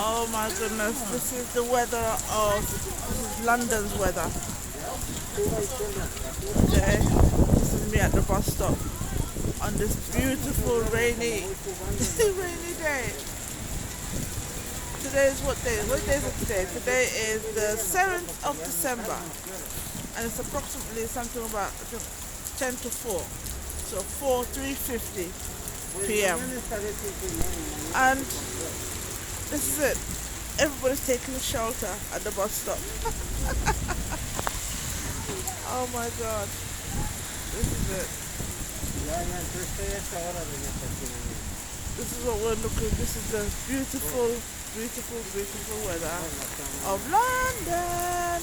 Oh my goodness, this is the weather this is London's weather today. This is me at the bus stop on this beautiful rainy, rainy day. Today is what day? What day is it today? Today is the 7th of December and it's approximately something about 10 to 4. So 3:50 p.m. And this is it. Everybody's taking shelter at the bus stop. Oh my god. This is it. This is what we're looking. This is the beautiful, beautiful, beautiful weather of London.